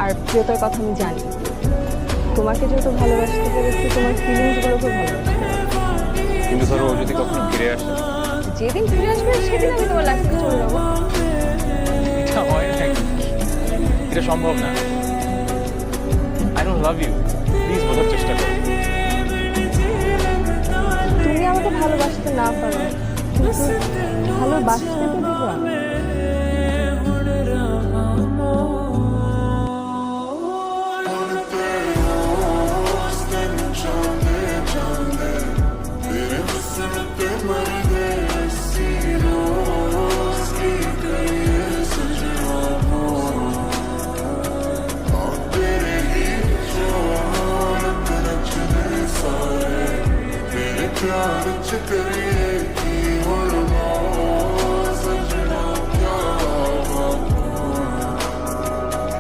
আর প্রিয়তার কথা আমি জানি। তোমাকে যেহেতু ভালোবাসতে পেরেছি, তোমার ফিলিংসগুলোকে ভালোবাসতে পেরেছি। কিন্তু ধরো ও যদি কখনো ফিরে আসে, যেদিন ফিরে আসবে সেদিন আমি তোমার লাইফ থেকে চলে যাবো। এটা হয় না, এটা সম্ভব না। I don't love you, please বোঝার চেষ্টা করো। তুমি আমাকে ভালোবাসতে না পারো, কিন্তু ভালোবাসতে তো দেবো আমি। प्यार च तेरे